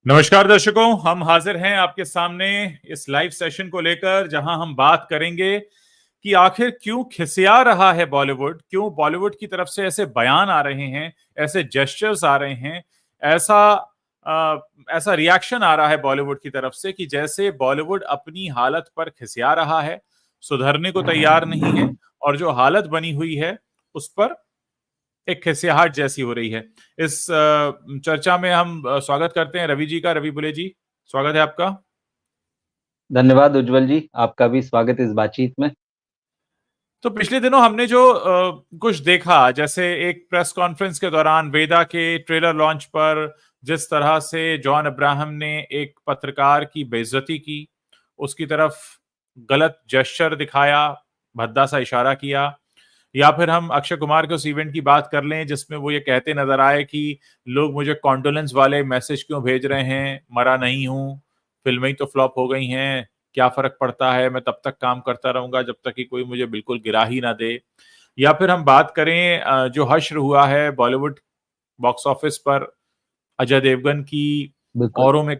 नमस्कार दर्शकों, हम हाजिर हैं आपके सामने इस लाइव सेशन को लेकर, जहां हम बात करेंगे कि आखिर क्यों खिसिया रहा है बॉलीवुड, क्यों बॉलीवुड की तरफ से ऐसे बयान आ रहे हैं, ऐसे जेस्चर्स आ रहे हैं, ऐसा अ, ऐसा रिएक्शन आ रहा है बॉलीवुड की तरफ से कि जैसे बॉलीवुड अपनी हालत पर खिसिया रहा है, सुधरने को तैयार नहीं है और जो हालत बनी हुई है उस पर एक खिसियाहट जैसी हो रही है। इस चर्चा में हम स्वागत करते हैं रवि जी का। रवि बुले जी, स्वागत है आपका। धन्यवाद उज्जवल जी, आपका भी स्वागत इस बातचीत में। तो पिछले दिनों हमने जो कुछ देखा, जैसे एक प्रेस कॉन्फ्रेंस के दौरान वेदा के ट्रेलर लॉन्च पर जिस तरह से जॉन अब्राहम ने एक पत्रकार की बेइज्जती की, उसकी तरफ गलत जेस्चर दिखाया, भद्दा सा इशारा किया, या फिर हम अक्षय कुमार के उस इवेंट की बात कर लें जिसमें वो ये कहते नजर आए कि लोग मुझे कॉन्डोलेंस वाले मैसेज क्यों भेज रहे हैं, मरा नहीं हूं, फिल्में ही तो फ्लॉप हो गई हैं, क्या फर्क पड़ता है, मैं तब तक काम करता रहूंगा जब तक कि कोई मुझे बिल्कुल गिरा ही ना दे। या फिर हम बात करें जो हश्र हुआ है बॉलीवुड बॉक्स ऑफिस पर अजय देवगन की बिल्कुल। औरों में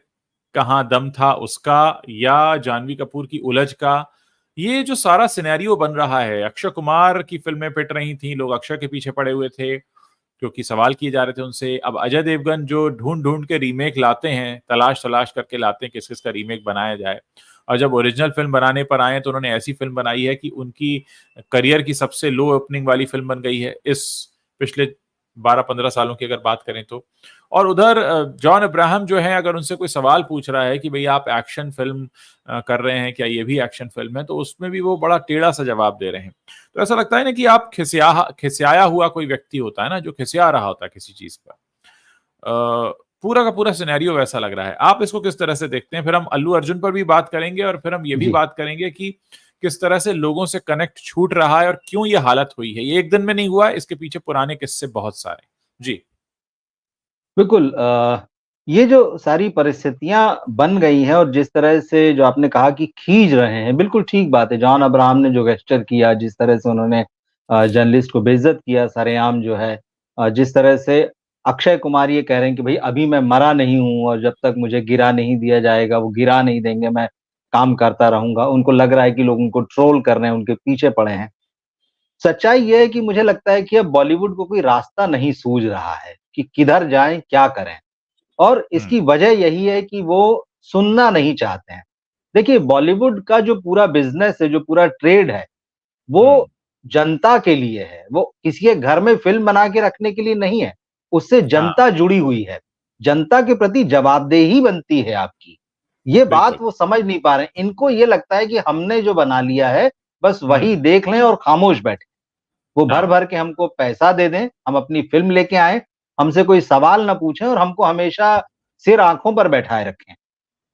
कहाँ दम था उसका, या जानवी कपूर की उलझ का। ये जो सारा सिनेरियो बन रहा है, अक्षय कुमार की फिल्में पिट रही थी, लोग अक्षय के पीछे पड़े हुए थे क्योंकि सवाल किए जा रहे थे उनसे। अब अजय देवगन जो ढूंढ ढूंढ के रीमेक लाते हैं, तलाश तलाश करके लाते हैं किस किस का रीमेक बनाया जाए, और जब ओरिजिनल फिल्म बनाने पर आए तो उन्होंने ऐसी फिल्म बनाई है कि उनकी करियर की सबसे लो ओपनिंग वाली फिल्म बन गई है इस पिछले 12-15 सालों की अगर बात करें तो। और उधर जॉन अब्राहम जो है, अगर उनसे कोई सवाल पूछ रहा है कि भाई आप एक्शन फिल्म कर रहे हैं, क्या ये भी एक्शन फिल्म है, तो उसमें भी वो बड़ा टेढ़ा सा जवाब दे रहे हैं। तो ऐसा लगता है ना कि आप खिसियाया हुआ कोई व्यक्ति होता है ना, जो खिसिया रहा होता है किसी चीज पर। पूरा का पूरा सिनेरियो वैसा लग रहा है। आप इसको किस तरह से देखते हैं? फिर हम अल्लू अर्जुन पर भी बात करेंगे और फिर हम ये भी जी, बात करेंगे कि किस तरह से लोगों से कनेक्ट छूट रहा है और क्यों ये हालत हुई है। ये एक दिन में नहीं हुआ, इसके पीछे पुराने किस्से बहुत सारे। जी। बिल्कुल। ये जो सारी परिस्थितियाँ बन गई हैं और जिस तरह से जो आपने कहा कि खींच रहे हैं, बिल्कुल ठीक बात है। जॉन अब्राहम ने जो गेस्चर किया, जिस तरह से उन्होंने जर्नलिस्ट को बेइज़्ज़त किया सरेआम जो है, जिस तरह से अक्षय कुमार ये कह रहे हैं कि भई अभी मैं मरा नहीं हूँ और जब तक मुझे गिरा नहीं दिया जाएगा, वो गिरा नहीं देंगे, मैं काम करता रहूँगा। उनको लग रहा है कि लोग उनको ट्रोल कर रहे हैं, उनके पीछे पड़े हैं। सच्चाई ये है कि मुझे लगता है कि अब बॉलीवुड को कोई रास्ता नहीं सूझ रहा है कि किधर जाएँ, क्या करें? और हम्म। इसकी वजह यही है कि वो सुनना नहीं चाहते हैं। देखिए, बॉलीवुड का जो पूरा बिज़नेस है, जो पूरा ट्रेड है, हम्म। वो जनता के लिए है। वो किसी के घर में फ़िल्म बना के रखने के लिए नहीं है। उससे हाँ। जनता जुड़ी हुई है। जनता के प्रति जवाबदेही बनती है आपकी। ये बात बिल्कुल। वो समझ नहीं पा रहे हैं। इनको ये लगता है कि हमने जो बना लिया है, बस वही हम्म। देख लें और खामोश बैठें। वो हाँ। भर-भर के हमको पैसा दे दें, हम अपनी फ़िल्म लेके आएँ, हमसे कोई सवाल ना पूछें और हमको हमेशा सिर आँखों पर बैठाए रखें।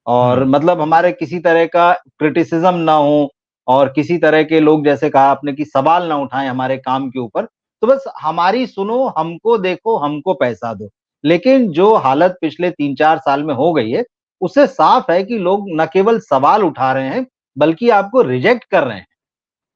और हम्म। मतलब हमारे किसी तरह का क्रिटिसिज़्म ना हो और किसी तरह के लोग, जैसे कहा आपने, कि सवाल ना उठाएँ हमारे काम के ऊपर। तो बस हमारी सुनो, हमको देखो, हमको पैसा दो। लेकिन जो हालत पिछले 3-4 साल में हो गई है, उससे साफ है कि लोग न केवल सवाल उठा रहे हैं, बल्कि आपको रिजेक्ट कर रहे हैं।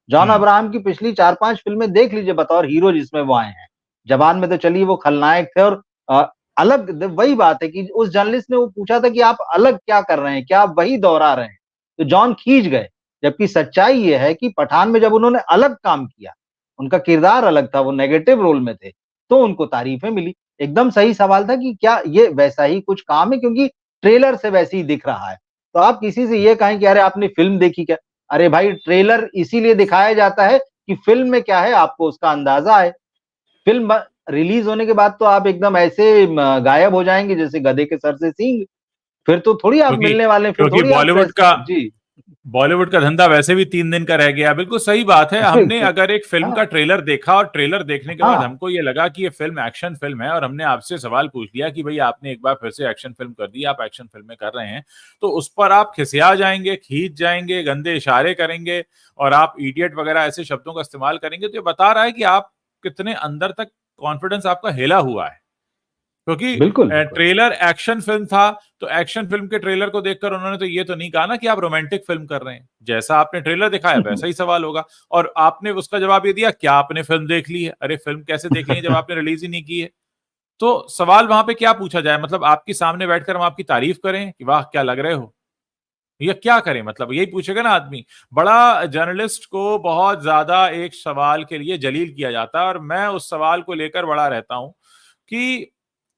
जॉन हम्म। अब्राहम की पिछली 4-5 फ़िल्में देख लीजिए बतौर हीरो जिसमें वो आए हैं। जवान में तो चलिए वो खलनायक थे और अ, अलग द वही बात है कि उस जर्नलिस्ट ने वो पूछा था कि आप अलग क्या कर रहे हैं? क्या आप वही दोहरा रहे हैं? तो जॉन खींच गए। जबकि सच्चाई ये है कि पठान में जब उन्होंने अलग काम किया, उनका किरदार अलग था, वो नेगेटिव रोल में थे, तो उनको तारीफ़ें मिली। एकदम सही सवाल था कि क्या ये वैसा ही कुछ काम है? क्योंकि ट्रेलर से वैसे ही दिख रहा है। तो आप किसी से ये कहें कि अरे आपने फ़िल्म देखी क्या? अरे भाई, ट्रेलर इसीलिए दिखाया जाता है कि फ़िल्म में क्या है आपको उसका अंदाज़ा आए। फ़िल्म ब रिलीज़ होने के बाद तो आप एकदम ऐसे गायब हो जाएँगे जैसे गधे के सर से सींग। फिर तो थोड़ी आप क्योंकि मिलने वाले हैं, फिर क्योंकि थोड़ी आप प्रेस जी, बॉलीवुड का धंधा वैसे भी 3 दिन का रह गया। बिल्कुल सही बात है। हमने बिल्कुल। अगर एक फिल्म हाँ, का ट्रेलर देखा और ट्रेलर देखने के बाद हाँ, हमको ये लगा कि ये फिल्म एक्शन फिल्म है, और हमने आपसे सवाल पूछ लिया कि भाई आपने एक बार फिर से एक्शन फिल्म कर दी, आप एक्शन फिल्में कर रहे हैं, तो उस पर आप खिसिया जाएंगे, खींच जाएंगे, गंदे इशारे करेंगे और आप इडियट वगैरह ऐसे शब्दों का इस्तेमाल करेंगे, तो ये बता रहा है कि आप कितने अंदर तक कॉन्फिडेंस आपका हिला हुआ है। क्योंकि बिल्कुल, बिल्कुल। ट्रेलर एक्शन फिल्म था, तो एक्शन फिल्म के ट्रेलर को देखकर उन्होंने तो ये तो नहीं कहा ना कि आप रोमांटिक फिल्म कर रहे हैं। जैसा आपने ट्रेलर दिखाया वैसा ही सवाल होगा, और आपने उसका जवाब ये दिया, क्या आपने फिल्म देख ली है? अरे फिल्म कैसे देख ली है जब आपने रिलीज ही नहीं की है? तो सवाल वहां पे क्या पूछा जाए, मतलब आपके सामने बैठकर हम आपकी तारीफ करें कि वाह क्या लग रहे हो, या क्या करें, मतलब यही पूछेगा ना आदमी। बड़ा जर्नलिस्ट को बहुत ज्यादा एक सवाल के लिए जलील किया जाता है, और मैं उस सवाल को लेकर बड़ा रहता हूं कि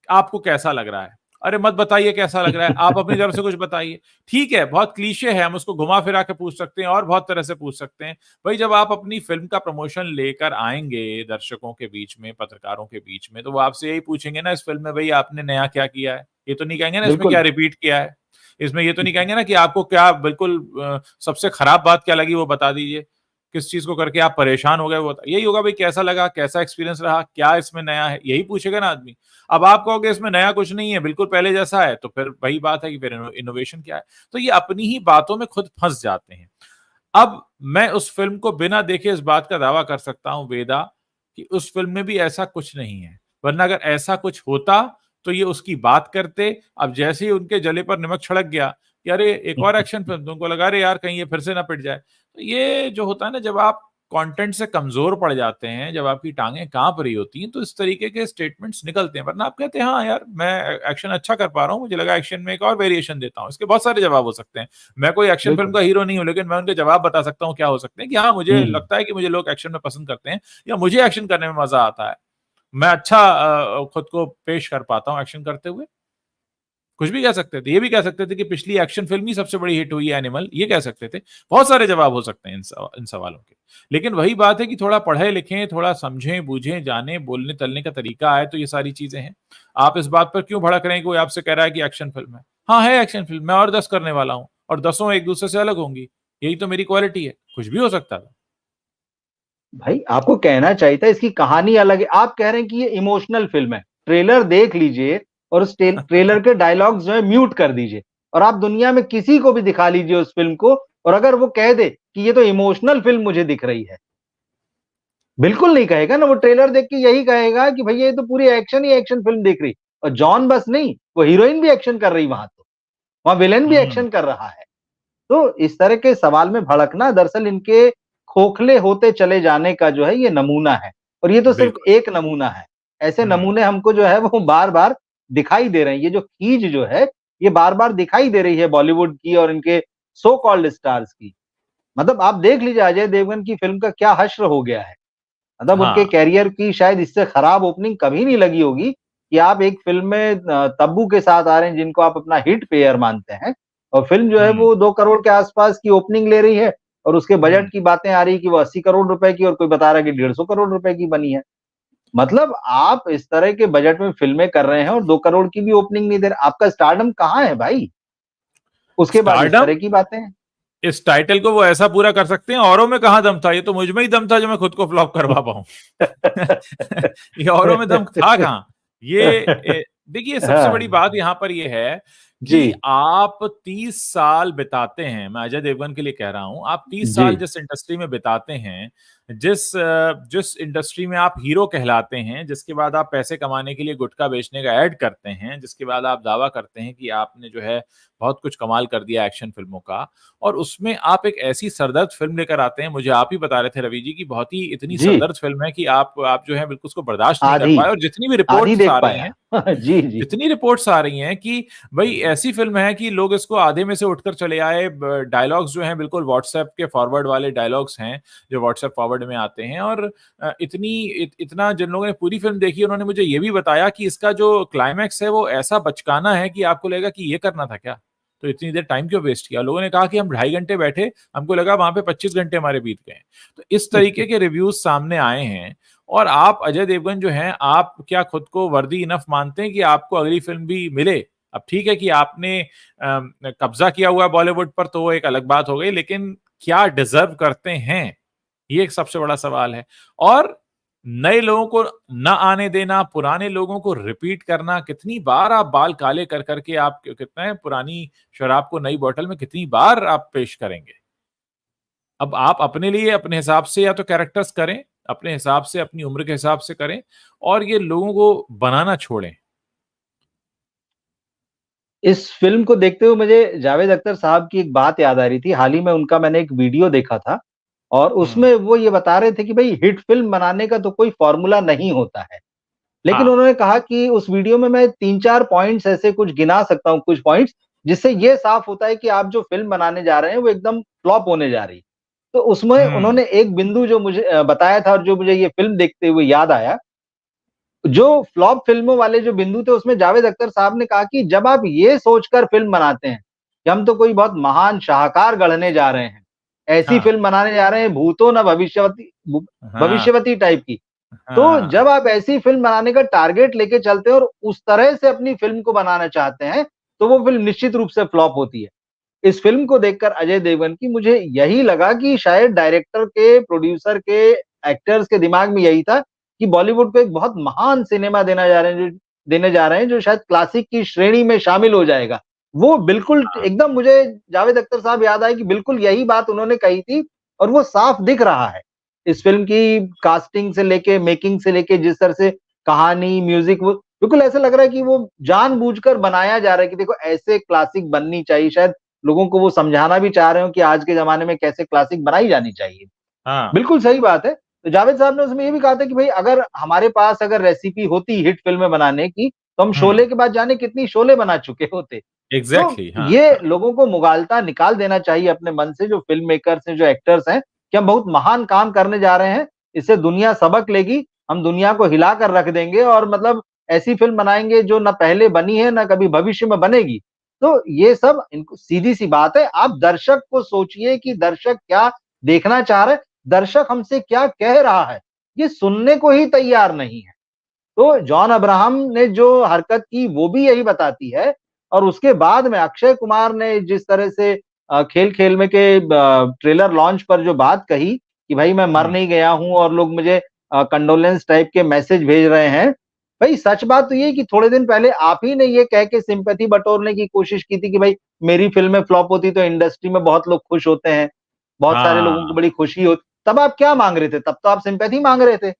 आपको कैसा लग रहा है। अरे मत बताइए कैसा लग रहा है, आप अपनी तरफ से कुछ बताइए। ठीक है, बहुत क्लीशे है, हम उसको घुमा फिरा के पूछ सकते हैं और बहुत तरह से पूछ सकते हैं। भाई जब आप अपनी फिल्म का प्रमोशन लेकर आएंगे दर्शकों के बीच में, पत्रकारों के बीच में, तो वो आपसे यही पूछेंगे ना इस फिल्म में भाई आपने नया क्या किया है। ये तो नहीं कहेंगे ना इसमें क्या बिल्कुल। रिपीट किया है। इसमें ये तो नहीं कहेंगे ना कि आपको क्या बिल्कुल सबसे खराब बात क्या लगी वो बता दीजिए, किस चीज को करके आप परेशान हो गए वो यही होगा भाई, कैसा लगा, कैसा एक्सपीरियंस रहा, क्या इसमें नया है, यही पूछेगा ना आदमी। अब आप कहोगे इसमें नया कुछ नहीं है, बिल्कुल पहले जैसा है, तो फिर वही बात है कि फिर इनोवेशन क्या है। तो ये अपनी ही बातों में खुद फंस जाते हैं। अब मैं उस फिल्म को बिना देखे इस बात का दावा कर सकता हूं वेदा, कि उस फिल्म में भी ऐसा कुछ नहीं है। वरना अगर ऐसा कुछ होता तो ये उसकी बात करते। अब जैसे ही उनके जले पर नमक छिड़क गया कि अरे एक और एक्शन फिल्म, तो उनको लगा अरे यार कहीं ये फिर से ना पिट जाए। तो ये जो होता है ना, जब आप कंटेंट से कमजोर पड़ जाते हैं, जब आपकी टांगें कांप रही होती हैं, तो इस तरीके के स्टेटमेंट्स निकलते हैं। वरना आप कहते हैं हाँ यार मैं एक्शन अच्छा कर पा रहा हूँ, मुझे लगा एक्शन में एक और वेरिएशन देता हूँ। इसके बहुत सारे जवाब हो सकते हैं। मैं कोई एक्शन फिल्म बिल्कुल। का हीरो नहीं हूं, लेकिन मैं उनके जवाब बता सकता हूँ क्या हो सकते हैं कि हाँ मुझे हम्म। लगता है कि मुझे लोग एक्शन में पसंद करते हैं, या मुझे एक्शन करने में मजा आता है। मैं अच्छा खुद को पेश कर पाता हूँ एक्शन करते हुए। कुछ भी कह सकते थे, ये भी कह सकते थे कि पिछली एक्शन फिल्म ही सबसे बड़ी हिट हुई है एनिमल, ये कह सकते थे। बहुत सारे जवाब हो सकते हैं इन सवालों के। लेकिन वही बात है कि थोड़ा पढ़े लिखें, थोड़ा समझें बूझें जाने, बोलने तलने का तरीका आए, तो ये सारी चीजें हैं। आप इस बात पर क्यों भड़क रहे हैं, कोई आपसे कह रहा है कि एक्शन फिल्म है, हाँ है एक्शन फिल्म, मैं और 10 करने वाला हूं, और 10 एक दूसरे से अलग होंगी। यही तो मेरी क्वालिटी है, कुछ भी हो सकता था। भाई आपको कहना चाहिए था इसकी कहानी अलग है। आप कह रहे हैं कि ये इमोशनल फिल्म है। ट्रेलर देख लीजिए और उस ट्रेलर के डायलॉग्स जो है म्यूट कर दीजिए, और आप दुनिया में किसी को भी दिखा लीजिए उस फिल्म को, और अगर वो कह दे कि ये तो इमोशनल फिल्म मुझे दिख रही है, बिल्कुल नहीं कहेगा ना। वो ट्रेलर देख के यही कहेगा कि भैया ये तो पूरी एक्शन ही एक्शन फिल्म दिख रही। और जॉन बस नहीं, वो हीरोइन भी एक्शन कर रही, वहां तो वहां विलेन भी हम्म। एक्शन कर रहा है। तो इस तरह के सवाल में भड़कना दरअसल इनके खोखले होते चले जाने का जो है ये नमूना है। और ये तो सिर्फ बिल्कुल। एक नमूना है, ऐसे हम्म। नमूने हमको जो है वो बार बार दिखाई दे रहे हैं। ये जो खींच जो है ये बार बार दिखाई दे रही है बॉलीवुड की और इनके सो कॉल्ड स्टार्स की। मतलब आप देख लीजिए अजय देवगन की फिल्म का क्या हश्र हो गया है। मतलब उनके हाँ। कैरियर की शायद इससे खराब ओपनिंग कभी नहीं लगी होगी कि आप एक फिल्म में तब्बू के साथ आ रहे हैं जिनको आप अपना हिट पेयर मानते हैं, और फिल्म जो है हम्म। वो 2 करोड़ के आसपास की ओपनिंग ले रही है, और उसके हम्म। बजट की बातें आ रही है कि वो 80 करोड़ रुपए की, और कोई बता रहा है कि 150 करोड़ रुपए की बनी है। मतलब आप इस तरह के बजट में फिल्में कर रहे हैं और 2 करोड़ की भी ओपनिंग नहीं दे रहे, आपका स्टारडम कहाँ है भाई? उसके बाद इस स्टारडम, तरह की बातें हैं। इस टाइटल को वो ऐसा पूरा कर सकते हैं, औरों में कहाँ दम था, ये तो मुझ में ही दम था जो मैं खुद को फ्लॉप करवा पाऊं। ये औरों में दम था कहाँ। देखिए सबसे बड़ी हाँ, बात यहां पर ये है जी, कि आप 30 साल बिताते हैं, मैं अजय देवगन के लिए कह रहा हूं, आप 30 जी। साल जिस इंडस्ट्री में बिताते हैं, जिस इंडस्ट्री में आप हीरो कहलाते हैं, जिसके बाद आप पैसे कमाने के लिए गुटखा बेचने का ऐड करते हैं, जिसके बाद आप दावा करते हैं कि आपने जो है बहुत कुछ कमाल कर दिया एक्शन फिल्मों का, और उसमें आप एक ऐसी सरदर्द फिल्म लेकर आते हैं, मुझे आप ही बता रहे थे रवि जी की बहुत ही इतनी जी, सरदर्द फिल्म है कि आप जो है बिल्कुल उसको बर्दाश्त नहीं कर आधी, पाए। और जितनी भी आधी रिपोर्ट्स आ देख रही हैं, पाया। जी, जी। जितनी रिपोर्ट्स आ रही हैं कि भाई ऐसी फिल्म है कि लोग इसको आधे में से उठकर चले आए, डायलॉग्स जो हैं बिल्कुल व्हाट्सएप के फॉरवर्ड वाले डायलॉग्स हैं जो व्हाट्सएप फॉरवर्ड में आते हैं। और इतना जिन लोगों ने पूरी फिल्म देखी उन्होंने मुझे ये भी बताया कि इसका जो क्लाइमैक्स है वो ऐसा बचकाना है कि आपको लगेगा कि ये करना था क्या, तो इतनी देर टाइम क्यों वेस्ट किया। लोगों ने कहा कि हम 2.5 घंटे बैठे, हमको लगा वहां पे 25 घंटे हमारे बीत गए। तो इस तरीके के रिव्यूज सामने आए हैं। और आप अजय देवगन जो हैं, आप क्या खुद को वर्दी इनफ मानते हैं कि आपको अगली फिल्म भी मिले। अब ठीक है कि आपने कब्जा किया हुआ है बॉलीवुड पर, तो वो एक अलग बात हो गई, लेकिन क्या डिजर्व करते हैं, ये एक सबसे बड़ा सवाल है। और नए लोगों को न आने देना, पुराने लोगों को रिपीट करना, कितनी बार आप बाल काले कर करके आप कितना है पुरानी शराब को नई बोतल में कितनी बार आप पेश करेंगे। अब आप अपने लिए अपने हिसाब से या तो कैरेक्टर्स करें, अपने हिसाब से अपनी उम्र के हिसाब से करें, और ये लोगों को बनाना छोड़ें। इस फ़िल्म को देखते हुए मुझे जावेद अख्तर साहब की एक बात याद आ रही थी। हाल ही में उनका मैंने एक वीडियो देखा था, और हम्म। उसमें वो ये बता रहे थे कि भई हिट फ़िल्म बनाने का तो कोई फ़ॉर्मूला नहीं होता है। लेकिन हाँ। उन्होंने कहा कि उस वीडियो में मैं 3-4 पॉइंट्स ऐसे कुछ गिना सकता हूँ, कुछ पॉइंट्स, जिससे ये साफ होता है कि आप जो फ़िल्म बनाने जा रहे हैं, वो एकदम फ्लॉप होने जा रही है। तो उसमें हुँ। उन्होंने एक बिंदु जो मुझे बताया था और जो मुझे ये फ़िल्म देखते हुए याद आया, जो फ्लॉप फ़िल्मों वाले जो बिंदु थे, उसमें जावेद अख्तर साहब ने कहा कि जब आप ये सोचकर फ़िल्म बनाते हैं, कि हम तो कोई बहुत महान शाहकार गढ़ने जा रहे हैं, ऐसी हाँ, फ़िल्म बनाने जा रहे हैं, भूतो न हाँ, भविष्यवती टाइप की। तो हाँ, जब आप ऐसी फ़िल्म बनाने का टारगेट लेके चलते हैं और उस तरह से अपनी फ़िल्म को बनाना चाहते हैं, तो वो फ़िल्म निश्चित रूप से फ्लॉप होती है। इस फ़िल्म को देखकर अजय देवगन की मुझे यही लगा कि शायद डायरेक्टर के, प्रोड्यूसर के, एक्टर्स के दिमाग में यही था कि बॉलीवुड को एक बहुत महान सिनेमा देने जा रहे हैं जो शायद क्लासिक की श्रेणी में शामिल हो जाएगा। वो बिल्कुल हाँ, एकदम मुझे जावेद अख्तर साहब याद आए कि बिल्कुल यही बात उन्होंने कही थी और वो साफ दिख रहा है। इस फ़िल्म की कास्टिंग से लेके, मेकिंग से लेके जिस तरह से कहानी, म्यूज़िक वो बिल्कुल ऐसा लग रहा है कि वो जानबूझकर बनाया जा रहा है कि देखो ऐसे क्लासिक बननी चाहिए। शायद लोगों को वो समझाना भी चाह रहे हो कि आज के ज़माने में कैसे क्लासिक बनाई जानी चाहिए। हाँ, बिल्कुल सही बात है। तो जावेद साहब ने उसमें ये भी कहा था कि भई अगर हमारे पास अगर रेसिपी होती हिट फ़िल्में बनाने की, तो हम हुँ, शोले के बाद जाने कितनी शोले बना चुके होते। तो एग्ज़ैक्टली हाँ, ये हाँ, लोगों को मुगालता निकाल देना चाहिए अपने मन से जो फ़िल्म मेकर्स हैं, जो एक्टर्स हैं, कि हम बहुत महान काम करने जा रहे हैं, इससे दुनिया सबक लेगी, हम दुनिया को हिला कर रख देंगे और मतलब ऐसी फ़िल्म बनाएँगे जो ना पहले बनी है, ना कभी भविष्य में बनेगी। तो ये सब इनको सीधी-सी बात है, आप दर्शक को सोचिए कि दर्शक क्या देखना चाह रहा है, दर्शक हमसे क्या कह रहा है, ये सुनने को ही तैयार नहीं है। तो जॉन अब्राहम ने जो हरकत की वो भी यही बताती है और उसके बाद में अक्षय कुमार ने जिस तरह से खेल-खेल में के ट्रेलर लॉन्च पर जो बात कही कि भाई मैं मर हुँ, नहीं गया हूँ और लोग मुझे कंडोलेंस टाइप के मैसेज भेज रहे हैं। भाई सच बात तो ये है कि थोड़े दिन पहले आप ही ने ये कह के सिम्पैथी बटोरने की कोशिश की थी कि भाई मेरी फ़िल्में फ्लॉप होती तो इंडस्ट्री में बहुत लोग खुश होते हैं, बहुत सारे लोगों को हाँ, बड़ी खुशी हो तब आप क्या माँग रहे थे? तब तो आप सिम्पैथी माँग रहे थे।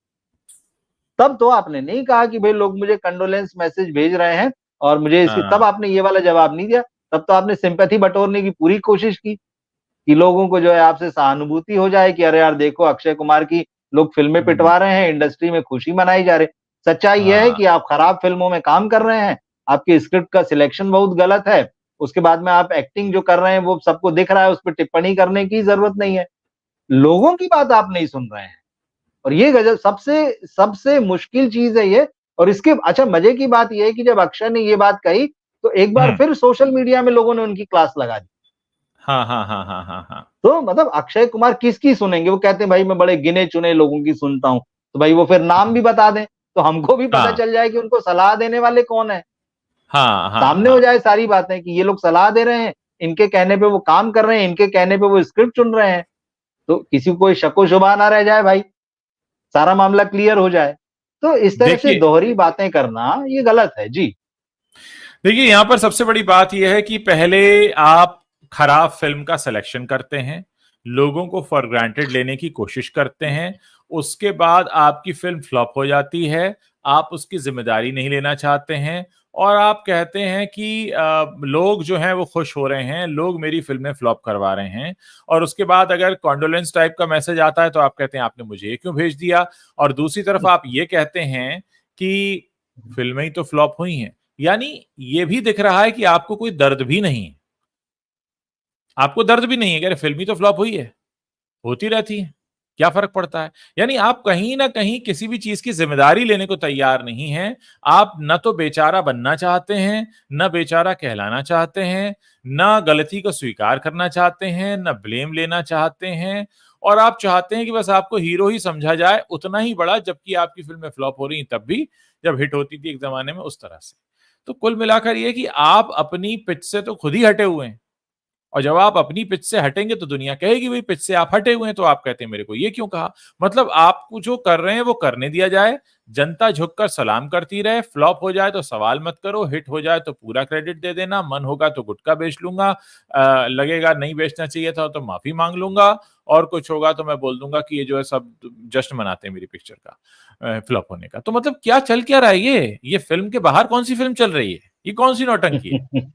तब तो आपने नहीं कहा कि भई लोग मुझे कंडोलेंस मैसेज भेज रहे हैं और मुझे इसकी तब हाँ, आपने ये वाला जवाब नहीं दिया। तब तो आपने सिम्पैथी बटोरने की पूरी कोशिश की, कि लोगों को जो है आपसे सहानुभूति हो जाए कि अरे यार देखो अक्षय कुमार की लोग फ़िल्में हुँ, पिटवा रहे हैं, इंडस्ट्री में खुशी मनाई जा रही। सच्चाई ये है हाँ, कि आप खराब फ़िल्मों में काम कर रहे हैं, आपकी स्क्रिप्ट का सिलेक्शन बहुत गलत है, उसके बाद में आप एक्टिंग जो कर रहे हैं वो सबको दिख रहा है, उस पे टिप्पणी करने की ज़रूरत नहीं है। लोगों की बात आप नहीं सुन रहे हैं। और ये गज़ब सबसे सबसे मुश्किल चीज़ है ये और इसके अच्छा मज़े की बात ये है कि जब अक्षय ने ये बात कही, तो एक बार हुँ, फिर सोशल मीडिया में लोगों ने उनकी क्लास लगा दी। हाँ, हाँ, हाँ, हाँ, हाँ, हाँ, तो मतलब अक्षय कुमार किसकी सुनेंगे? वो कहते हैं भाई मैं बड़े गिने-चुने लोगों की सुनता हूँ। तो भाई वो फिर नाम भी बता दें, तो हमको भी पता हाँ, चल जाए कि उनको सलाह देने वाले कौन हैं। हाँ, हाँ, सामने हो हाँ, जाए सारी बातें कि ये लोग सलाह दे रहे हैं, इनके कहने पे वो काम कर रहे हैं, इनके कहने पे वो स्क्रिप्ट चुन रहे हैं। तो किसी को कोई शक-ओ-शुबहा ना रह जाए भाई। सारा मामला क्लियर हो जाए। तो इस तरह से देखिए दोहरी बातें करना ये गलत है। जी। देखिए यहाँ पर सबसे बड़ी बात यह है कि पहले आप खराब फिल्म का सिलेक्शन करते हैं, लोगों को फॉर ग्रांटेड लेने की कोशिश करते हैं, उसके बाद आपकी फिल्म फ्लॉप हो जाती है, आप उसकी ज़िम्मेदारी नहीं लेना चाहते हैं और आप कहते हैं कि लोग जो हैं वो खुश हो रहे हैं, लोग मेरी फ़िल्में फ्लॉप करवा रहे हैं और उसके बाद अगर कॉन्डोलेंस टाइप का मैसेज आता है तो आप कहते हैं आपने मुझे ये क्यों भेज दिया? और दूसरी तरफ आप ये कहते हैं कि फ़िल्में ही तो फ्लॉप हुई हैं। यानी ये भी दिख रहा है कि आपको कोई दर्द भी नहीं है। आपको दर्द भी नहीं है कि अरे फ़िल्म ही तो फ्लॉप हुई है, होती रहती है, क्या फ़र्क पड़ता है? यानी आप कहीं न कहीं किसी भी चीज़ की ज़िम्मेदारी लेने को तैयार नहीं हैं। आप ना तो बेचारा बनना चाहते हैं, ना बेचारा कहलाना चाहते हैं, ना गलती को स्वीकार करना चाहते हैं, ना ब्लेम लेना चाहते हैं और आप चाहते हैं कि बस आपको हीरो ही समझा जाए, उतना ही बड़ा जबकि आपकी फ़िल्में फ्लॉप हो रही हैं तब भी, जब हिट होती थी एक ज़माने में उस तरह से। तो कुल मिलाकर ये है कि आप अपनी पिच से तो खुद ही हटे हुए हैं। और जब आप अपनी पिच से हटेंगे तो दुनिया कहेगी भई पिच से आप हटे हुए हैं, तो आप कहते हैं मेरे को ये क्यों कहा? मतलब आपको जो कर रहे हैं वो करने दिया जाए, जनता झुककर सलाम करती रहे, फ्लॉप हो जाए तो सवाल मत करो, हिट हो जाए तो पूरा क्रेडिट दे देना, मन होगा तो गुटखा बेच लूँगा लगेगा नहीं बेचना चाहिए था तो माफ़ी माँग लूँगा और कुछ होगा तो मैं बोल दूँगा कि ये जो है सब जश्न मनाते हैं मेरी पिक्चर का फ्लॉप होने का। तो मतलब क्या चल क्या रहा है ये? ये फ़िल्म के बाहर कौन-सी फ़िल्म चल रही है? ये कौन-सी नौटंकी है?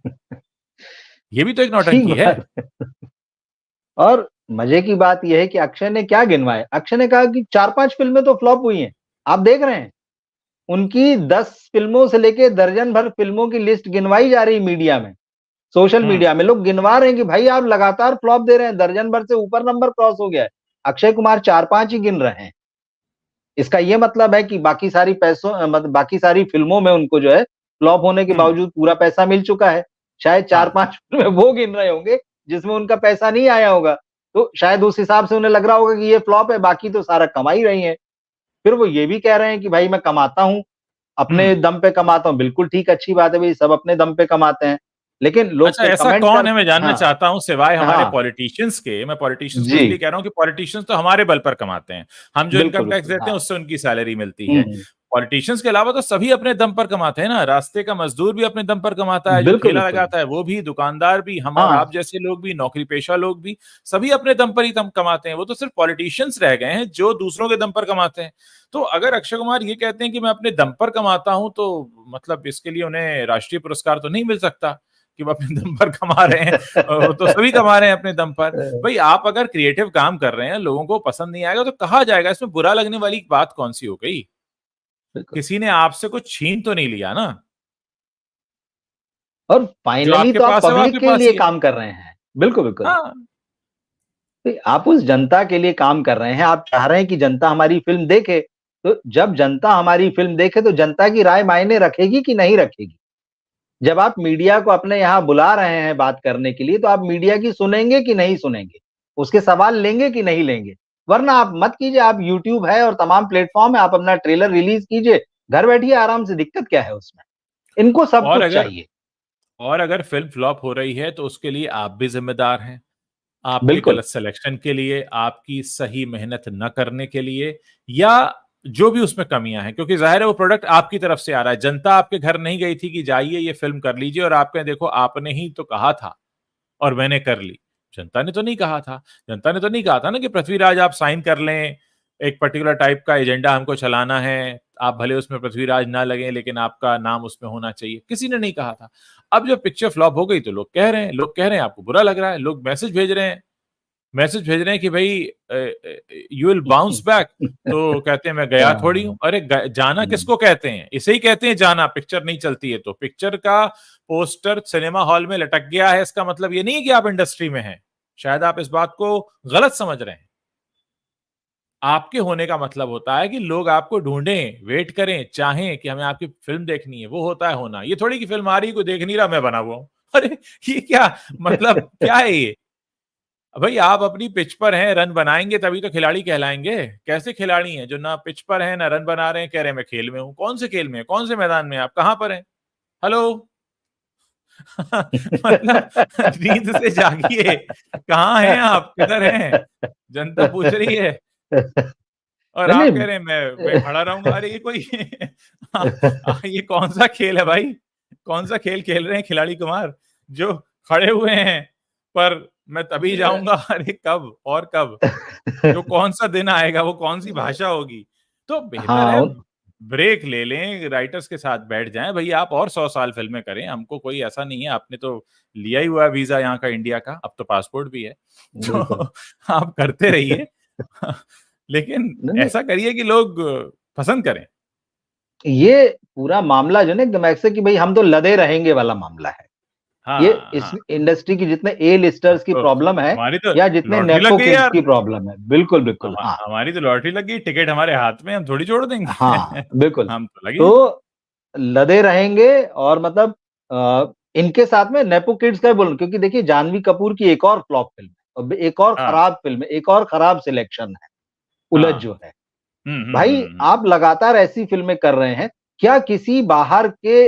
ये भी तो एक ठीक नौटंकी है। बात है। और मज़े की बात ये है कि अक्षय ने क्या गिनवाए? अक्षय ने कहा कि 4-5 फ़िल्में तो फ्लॉप हुई हैं। आप देख रहे हैं? उनकी 10 फिल्मों से लेके दर्जन भर फिल्मों की लिस्ट गिनवाई जा रही मीडिया में, सोशल मीडिया में लोग गिनवा रहे हैं कि भाई आप लगातार फ्लॉप दे रहे हैं, दर्जन भर से ऊपर नंबर क्रॉस हो गया है। अक्षय कुमार 4-5 ही गिन रहे हैं। इसका ये मतलब है कि बाकी सारी पैसों मतलब बाकी सारी फिल्मों में उनको जो है फ्लॉप होने के बावजूद पूरा पैसा मिल चुका है। शायद 4-5 फिल्में वो गिन रहे होंगे जिसमें उनका पैसा नहीं आया होगा। तो शायद उस हिसाब से उन्हें लग रहा होगा कि ये फ्लॉप है, बाकी तो सारा कमा ही रही हैं। फिर वो ये भी कह रहे हैं कि भाई मैं कमाता हूँ, अपने दम पे कमाता हूँ। बिल्कुल ठीक, अच्छी बात है, भई सब अपने दम पे कमाते हैं। लेकिन लोग अच्छा, फिर ऐसा कमेंट कौन कर है मैं जानना हाँ, चाहता हूँ सिवाय हमारे हाँ, पॉलिटिशियंस के। मैं पॉलिटिशियंस को जी। इसलिए कह रहा हूँ कि पॉलिटिशियंस तो हमारे बल पर कमाते हैं। हम जो बिल्कुल, इनकम टैक्स बिल्कुल। देते हैं हाँ। उससे उनकी सैलरी मिलती हुँ, है। हुँ। पॉलिटिशियंस के अलावा तो सभी अपने दम पर कमाते हैं ना। रास्ते का मजदूर भी अपने दम पर कमाता है, जो बिल्कुल, ठेला बिल्कुल। लगाता है वो भी, दुकानदार भी, हम और हाँ, आप जैसे लोग भी, नौकरी पेशा लोग भी, सभी अपने दम पर ही दम कमाते हैं। वो तो सिर्फ पॉलिटिशियंस रह गए हैं जो दूसरों के दम पर कमाते हैं। तो अगर अक्षय कुमार ये कहते हैं कि मैं अपने दम पर कमाता हूं, तो मतलब इसके लिए उन्हें राष्ट्रीय पुरस्कार तो नहीं मिल सकता कि वो अपने दम पर कमा रहे हैं। वो तो सभी कमा रहे हैं अपने दम पर। भाई आप अगर क्रिएटिव काम कर रहे हैं, लोगों को पसंद नहीं आएगा तो कहा जाएगा, इसमें बुरा लगने वाली बात कौन सी हो गई? बिल्कुल। किसी ने आपसे कुछ छीन तो नहीं लिया ना। और जो फाइनली आपके तो आप पास है वो पब्लिक आपके के पास लिए ही है। काम कर रहे हैं। बिल्कुल, बिल्कुल। हाँ। तो आप उस जनता के लिए काम कर रहे हैं, आप चाह रहे हैं कि जनता हमारी फ़िल्म देखे, तो जब जनता हमारी फ़िल्म देखे तो जनता की राय मायने रखेगी कि नहीं रखेगी? जब आप मीडिया को अपने यहाँ बुला रहे हैं बात करने के लिए, तो आप मीडिया की सुनेंगे कि नहीं सुनेंगे? उसके सवाल लेंगे कि नहीं लेंगे? वरना आप मत कीजिए, आप यूट्यूब है और तमाम प्लेटफ़ॉर्म है, आप अपना ट्रेलर रिलीज़ कीजिए, घर बैठिए आराम से, दिक्कत क्या है उसमें? इनको सब और कुछ अगर चाहिए। और अगर फ़िल्म फ्लॉप हो रही है तो उसके लिए आप भी ज़िम्मेदार हैं। आपके बिल्कुल। गलत सिलेक्शन के लिए, आपकी सही मेहनत न करने के लिए, या जो भी उसमें कमियाँ हैं, क्योंकि ज़ाहिर है वो प्रोडक्ट आपकी तरफ से आ रहा है। जनता आपके घर नहीं गई थी कि जाइए ये फ़िल्म कर लीजिए, और आपने देखो आपने ही तो कहा था और मैंने कर ली। जनता ने तो नहीं कहा था। जनता ने तो नहीं कहा था ना कि पृथ्वीराज आप साइन कर लें, एक पर्टिकुलर टाइप का एजेंडा हमको चलाना है, आप भले उसमें पृथ्वीराज ना लगें लेकिन आपका नाम उसमें होना चाहिए। किसी ने नहीं कहा था। अब जब पिक्चर फ्लॉप हो गई तो लोग कह रहे हैं आपको बुरा लग रहा है, लोग मैसेज भेज रहे हैं कि भई यू विल बाउंस बैक। तो कहते हैं मैं गया थोड़ी हूँ। हाँ। अरे जाना हुँ। किसको कहते हैं? इसे ही कहते हैं जाना, पिक्चर नहीं चलती है तो। पिक्चर का पोस्टर सिनेमा हॉल में लटक गया है, इसका मतलब ये नहीं है कि आप इंडस्ट्री में हैं। शायद आप इस बात को गलत समझ रहे हैं। आपके होने का मतलब होता है कि लोग आपको ढूँढें, वेट करें, चाहें कि हमें आपकी फ़िल्म देखनी है, वो होता है होना। ये थोड़ी कि फ़िल्म आ रही है, कोई देख नहीं रहा, मैं बना हुआ हूँ। अरे! ये क्या मतलब क्या है ये? भई आप अपनी पिच पर हैं, रन बनाएँगे तभी तो खिलाड़ी कहलाएँगे। कैसे खिलाड़ी हैं जो ना पिच पर हैं, ना रन बना रहे हैं, कह रहे हैं मैं खेल में हूँ। कौन से खेल में हैं? कौन से मैदान में हैं आप? कहाँ पर हैं? हेलो? मतलब नींद से जागिए। कहाँ हैं आप? किधर हैं? जनता पूछ रही है और नहीं, आप कह नहीं। रहे हैं मैं खड़ा रहूँगा। अरे ये कोई ये कौन-सा खेल है भाई? कौन-सा खेल खेल रहे हैं खिलाड़ी कुमार, जो खड़े हुए हैं, पर मैं तभी जाऊँगा। अरे कब और कब? जो कौन-सा दिन आएगा, वो कौन-सी भाषा होगी? तो बेहतर हाँ, है ब्रेक ले लें, राइटर्स के साथ बैठ जाएँ। भई आप और 100 साल फ़िल्में करें, हमको कोई ऐसा नहीं है, आपने तो लिया ही हुआ है वीज़ा यहाँ का, इंडिया का, अब तो पासपोर्ट भी है। बिल्कुल। तो आप करते रहिए। लेकिन नहीं, नहीं। ऐसा करिए कि लोग पसंद करें। ये पूरा मामला जो है ना एकदम ऐसे कि भई हम तो लदे रहेंगे वाला मामला है। ये हाँ, इस हाँ। इंडस्ट्री की जितने ए अब लिस्टर्स की तो प्रॉब्लम है हमारी तो या जितने लॉटरी लग नेपो गई किड्स यार। की प्रॉब्लम है। बिल्कुल, बिल्कुल। हाँ, हमारी तो लॉटरी लग गई, टिकट हमारे हाथ में, हम थोड़ी छोड़ देंगे। हाँ, बिल्कुल। हम तो लगे हैं। तो लदे रहेंगे और मतलब इनके साथ में नेपो किड्स का भी बोलूँ क्योंकि देखिए जाह्नवी कपूर की एक और फ्लॉप फ़िल्म है। अब एक और हाँ, खराब फ़िल्म है, एक और खराब सिलेक्शन है, उलझ हाँ। जो है। हुँ, हुँ, भाई हुँ, हुँ। आप लगातार ऐसी फ़िल्में कर रहे हैं, क्या किसी बाहर के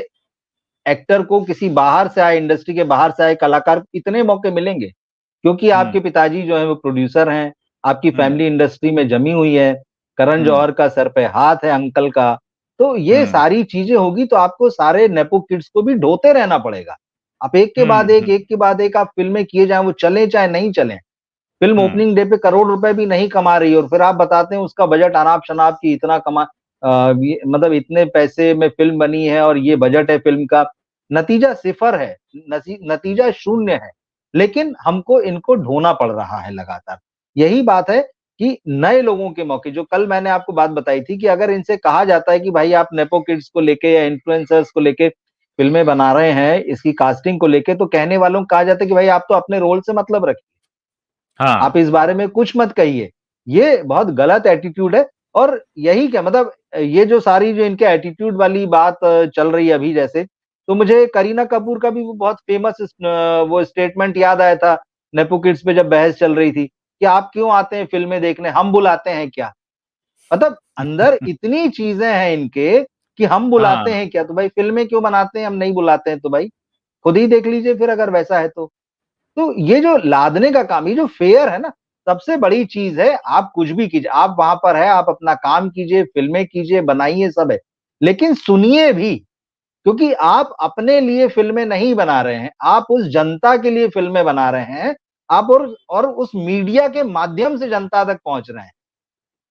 एक्टर को, किसी बाहर से आए इंडस्ट्री के बाहर से आए कलाकार को इतने मौके मिलेंगे? क्योंकि हुँ, आपके पिताजी जो हैं वो प्रोड्यूसर हैं, आपकी हुँ, फैमिली इंडस्ट्री में जमी हुई है, करण हुँ, जौहर का सर पे हाथ है अंकल का, तो ये हुँ, सारी चीज़ें होगी तो आपको सारे नेपो किड्स को भी ढोते रहना पड़ेगा। आप हुँ, हुँ, एक के बाद एक आप फ़िल्में किए जाएँ, वो चलें चाहे नहीं चलें। फ़िल्म हुँ, ओपनिंग डे पे करोड़ रुपए भी नहीं कमा रही है और फिर आप बताते हैं उसका बजट अनाप-शनाप कि इतना ये मतलब इतने पैसे में फ़िल्म बनी है और ये बजट है फ़िल्म का। नतीजा सिफ़र है, नतीजा शून्य है। लेकिन हमको इनको ढोना पड़ रहा है लगातार। यही बात है कि नए लोगों के मौके, जो कल मैंने आपको बात बताई थी कि अगर इनसे कहा जाता है कि भाई आप नेपो किड्स को लेके या इन्फ्लुएंसर्स को लेके फिल्में बना रहे हैं, इसकी कास्टिंग को लेके, तो कहने वालों को कहा जाता है कि भाई आप तो अपने रोल से मतलब रखिए, आप हाँ इस बारे में कुछ मत कहिए। ये बहुत गलत एटीट्यूड है। और यही क्या मतलब, ये जो सारी जो इनके एटीट्यूड वाली बात चल रही है अभी, जैसे तो मुझे करीना कपूर का भी वो बहुत फेमस वो स्टेटमेंट याद आया था नेपो किड्स पे जब बहस चल रही थी कि आप क्यों आते हैं फिल्में देखने, हम बुलाते हैं क्या। मतलब अंदर इतनी चीजें हैं इनके कि हम बुलाते हाँ हैं क्या, तो भाई फिल्में क्यों बनाते हैं, हम नहीं बुलाते हैं तो भाई खुद ही देख लीजिए फिर अगर वैसा है तो ये जो लादने का काम, ये जो फेयर है ना, सबसे बड़ी चीज है। आप कुछ भी कीजिए, आप वहां पर है, आप अपना काम कीजिए, फिल्में कीजिए, बनाइए, सब है, लेकिन सुनिए भी, क्योंकि आप अपने लिए फिल्में नहीं बना रहे हैं, आप उस जनता के लिए फिल्में बना रहे हैं। आप और उस मीडिया के माध्यम से जनता तक पहुंच रहे हैं,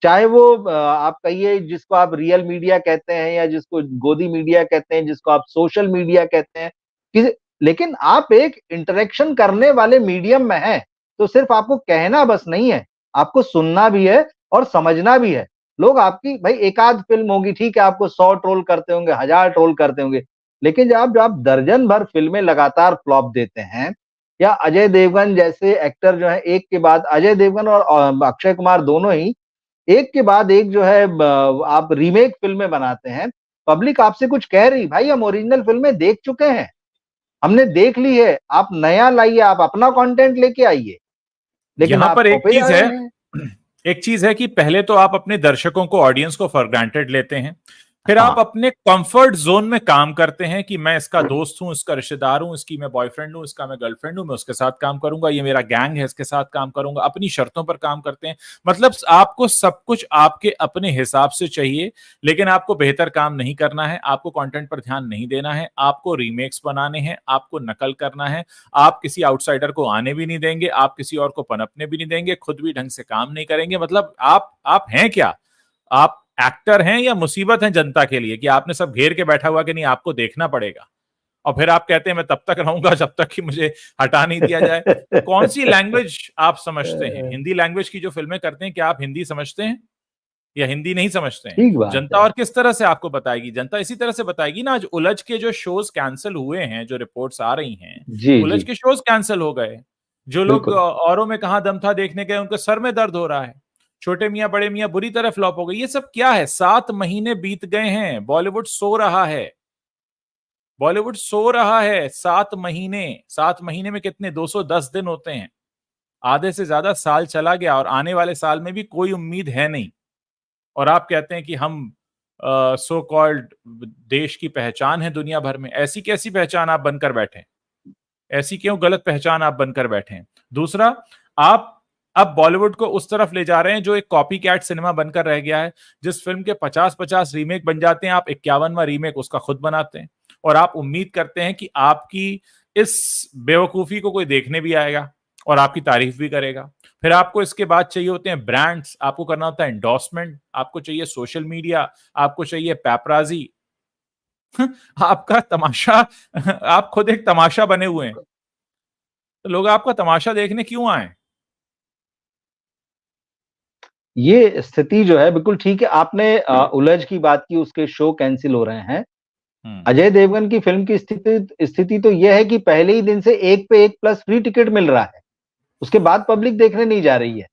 चाहे वो आप कहिए जिसको आप रियल मीडिया कहते हैं या जिसको गोदी मीडिया कहते हैं, जिसको आप सोशल मीडिया कहते हैं, किसी, लेकिन आप एक इंटरेक्शन करने वाले मीडियम में हैं, तो सिर्फ आपको कहना बस नहीं है, आपको सुनना भी है और समझना भी है। लोग आपकी भाई एक आध फिल्म होगी, ठीक है, आपको 100 ट्रोल करते होंगे, 1000 ट्रोल करते होंगे, लेकिन जब आप दर्जन भर फिल्में लगातार फ्लॉप देते हैं, या अजय देवगन जैसे एक्टर जो है, एक के बाद अजय देवगन और अक्षय कुमार दोनों ही एक के बाद एक जो है आप रीमेक फिल्में बनाते हैं, पब्लिक आपसे कुछ कह रही, भाई हम ओरिजिनल फिल्में देख चुके हैं, हमने देख ली है, आप नया लाइए, आप अपना कंटेंट लेके आइए, लेकिन यहां आप पर एक कॉपी चीज ला है, रहे हैं। एक चीज है कि पहले तो आप अपने दर्शकों को, ऑडियंस को फॉर ग्रांटेड लेते हैं, फिर आप हाँ, अपने कंफर्ट जोन में काम करते हैं कि मैं इसका दोस्त हूं, इसका रिश्तेदार हूं, इसकी मैं बॉयफ्रेंड हूं, इसका मैं गर्लफ्रेंड हूं, मैं उसके साथ काम करूंगा, ये मेरा गैंग है, इसके साथ काम करूंगा, अपनी शर्तों पर काम करते हैं। मतलब आपको सब कुछ आपके अपने हिसाब से चाहिए, लेकिन आपको बेहतर काम नहीं करना है, आपको कंटेंट पर ध्यान नहीं देना है, आपको रीमेक्स बनाने हैं, आपको नकल करना है, आप किसी आउटसाइडर को आने भी नहीं देंगे, आप किसी और को पनपने भी नहीं देंगे, खुद भी ढंग से काम नहीं करेंगे। मतलब आप हैं क्या? आप एक्टर हैं या मुसीबत हैं जनता के लिए, कि आपने सब घेर के बैठा हुआ कि नहीं आपको देखना पड़ेगा, और फिर आप कहते हैं मैं तब तक रहूंगा जब तक कि मुझे हटा नहीं दिया जाए। कौन सी लैंग्वेज आप समझते हैं? हिंदी लैंग्वेज की जो फिल्में करते हैं, क्या आप हिंदी समझते हैं या हिंदी नहीं समझते हैं? ठीक बात जनता है। और किस तरह से आपको बताएगी? जनता इसी तरह से बताएगी ना। आज उलझ के जो शोज कैंसिल हुए हैं, जो रिपोर्ट्स आ रही हैं, जी उलझ जी, के शोज कैंसिल हो गए। जो लोग बिल्कुल। औरों में कहा दम था देखने गए, उनके सर में दर्द हो रहा है। छोटे मियां बड़े मियां बुरी तरह फ्लॉप हो गई। ये सब क्या है? 7 महीने बीत गए हैं, बॉलीवुड सो रहा है। बॉलीवुड सो रहा है 7 महीने। 7 महीने में कितने 210 दिन होते हैं। आधे से ज्यादा साल चला गया, और आने वाले साल में भी कोई उम्मीद है नहीं। और आप कहते हैं कि हम सो कॉल्ड देश की पहचान है दुनिया भर में। ऐसी कैसी पहचान आप बनकर बैठे? ऐसी क्यों गलत पहचान आप बनकर बैठे हैं? दूसरा, आप अब बॉलीवुड को उस तरफ ले जा रहे हैं जो एक कॉपी कैट सिनेमा बनकर रह गया है। जिस फिल्म के 50-50 रीमेक बन जाते हैं, आप 51वां रीमेक उसका खुद बनाते हैं, और आप उम्मीद करते हैं कि आपकी इस बेवकूफी को कोई देखने भी आएगा और आपकी तारीफ भी करेगा। फिर आपको इसके बाद चाहिए होते हैं ब्रांड्स, आपको करना होता है एंडोर्समेंट, आपको चाहिए सोशल मीडिया, आपको चाहिए पैपराजी। आपका तमाशा, आप खुद एक तमाशा बने हुए हैं, तो लोग आपका तमाशा देखने क्यों आए? ये स्थिति जो है बिल्कुल ठीक है। आपने उलझ की बात की, उसके शो कैंसिल हो रहे हैं। हम्म। अजय देवगन की फिल्म की स्थिति तो यह है कि पहले ही दिन से एक पे एक प्लस फ्री टिकट मिल रहा है, उसके बाद पब्लिक देखने नहीं जा रही है।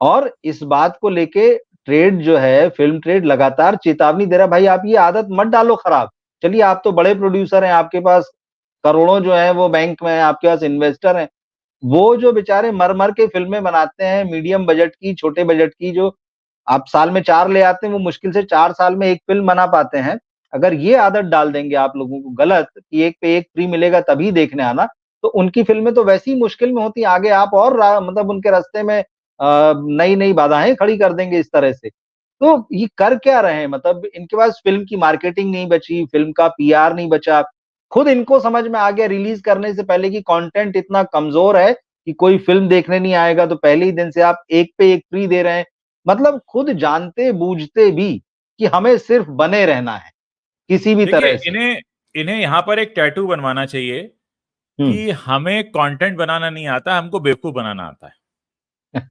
और इस बात को लेके ट्रेड जो है, फिल्म ट्रेड लगातार चेतावनी दे रहा है, भाई आप ये आदत मत डालो खराब। चलिए आप तो बड़े प्रोड्यूसर हैं, आपके पास करोड़ों जो है वो बैंक में है, आपके पास इन्वेस्टर हैं। वो जो बेचारे मर मर के फिल्में बनाते हैं, मीडियम बजट की, छोटे बजट की, जो आप साल में 4 ले आते हैं, वो मुश्किल से 4 साल में एक फिल्म बना पाते हैं। अगर ये आदत डाल देंगे आप लोगों को गलत कि एक पे एक फ्री मिलेगा तभी देखने आना, तो उनकी फिल्में तो वैसे ही मुश्किल में होती हैं, आगे आप और मतलब उनके रास्ते में नई-नई बाधाएँ खड़ी कर देंगे इस तरह से। तो ये कर क्या रहे हैं? मतलब इनके पास फ़िल्म की मार्केटिंग नहीं बची, फ़िल्म का पीआर नहीं बचा। खुद इनको समझ में आ गया रिलीज़ करने से पहले कि कंटेंट इतना कमज़ोर है कि कोई फ़िल्म देखने नहीं आएगा, तो पहले ही दिन से आप एक पे एक फ्री दे रहे हैं। मतलब खुद जानते-बूझते भी कि हमें सिर्फ़ बने रहना है, किसी भी देखिए, तरह से। इन्हें इन्हें यहां पर एक टैटू बनवाना चाहिए हुँ। कि हमें कंटेंट बनाना नहीं आता, हमको बेवकूफ बनाना आता है।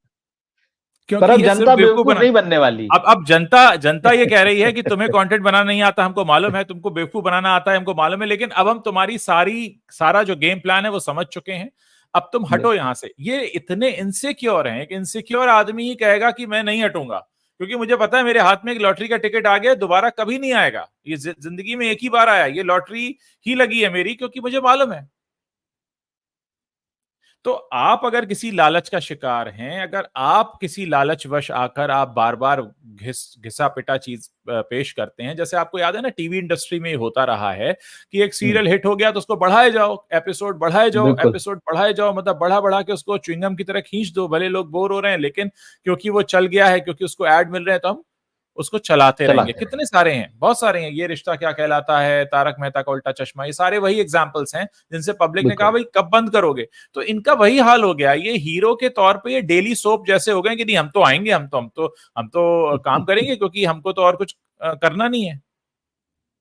पर क्योंकि अब ये सिर्फ जनता बेवकूफ बेवकूफ बना। नहीं बनने वाली। अब जनता जनता ये कह रही है कि तुम्हें कंटेंट बनाना नहीं आता, हमको मालूम है, तुमको बेवकूफ बनाना आता है, हमको मालूम है, लेकिन अब हम तुम्हारी सारा जो गेम प्लान है वो समझ चुके हैं, अब तुम हटो यहां से। ये इतने इनसिक्योर हैं, एक इनसिक्योर आदमी ही कहेगा कि मैं नहीं हटूंगा, क्योंकि मुझे पता है मेरे हाथ में एक लॉटरी का टिकट आ गया, दोबारा कभी नहीं आएगा, ये जिंदगी में एक ही बार आया, ये लॉटरी ही लगी है मेरी, क्योंकि मुझे मालूम है। तो आप अगर किसी लालच का शिकार हैं, अगर आप किसी लालचवश आकर आप बार बार घिसा पिटा चीज पेश करते हैं, जैसे आपको याद है ना टीवी इंडस्ट्री में होता रहा है कि एक सीरियल हिट हो गया तो उसको बढ़ाए जाओ, एपिसोड बढ़ाए जाओ, बिल्कुल। एपिसोड बढ़ाए जाओ, मतलब बढ़ा बढ़ा के उसको च्युइंगम की तरह खींच दो, भले लोग बोर हो रहे हैं, लेकिन क्योंकि वो चल गया है, क्योंकि उसको ऐड मिल रहे हैं, तो हम उसको चलाते रहेंगे। चलाते कितने सारे हैं, बहुत सारे हैं, ये रिश्ता क्या कहलाता है, तारक मेहता का उल्टा चश्मा, ये सारे वही एग्जांपल्स हैं जिनसे पब्लिक ने कहा बिल्कुल। भाई कब बंद करोगे। तो इनका वही हाल हो गया, ये हीरो के तौर पे ये डेली सोप जैसे हो गए कि नहीं हम तो आएंगे, हम तो काम करेंगे, क्योंकि हमको तो और कुछ करना नहीं है,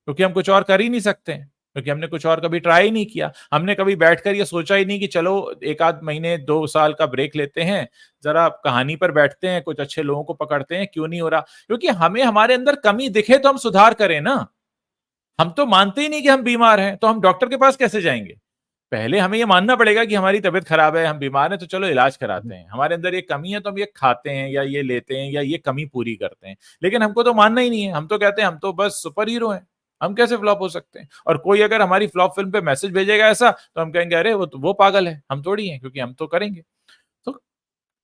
क्योंकि हम कुछ और कर ही नहीं सकते हैं, क्योंकि हमने कुछ और कभी ट्राई ही नहीं किया, हमने कभी बैठकर ये सोचा ही नहीं कि चलो एक आध महीने 2 साल का ब्रेक लेते हैं, जरा कहानी पर बैठते हैं, कुछ अच्छे लोगों को पकड़ते हैं, क्यों नहीं हो रहा, क्योंकि हमें हमारे अंदर कमी दिखे तो हम सुधार करें ना। हम तो मानते ही नहीं कि हम बीमार हैं, तो हम डॉक्टर के पास कैसे जाएंगे। पहले हमें ये मानना पड़ेगा कि हमारी तबीयत खराब है, हम बीमार हैं, तो चलो इलाज कराते हैं, हमारे अंदर ये कमी है तो हम ये खाते हैं या ये लेते हैं या ये कमी पूरी करते हैं। लेकिन हमको तो मानना ही नहीं है, हम तो कहते हैं हम तो बस सुपर हीरो हैं, हम कैसे फ्लॉप हो सकते हैं। और कोई अगर हमारी फ्लॉप फिल्म पे मैसेज भेजेगा ऐसा, तो हम कहेंगे अरे वो पागल है, हम थोड़ी हैं, क्योंकि हम तो करेंगे। तो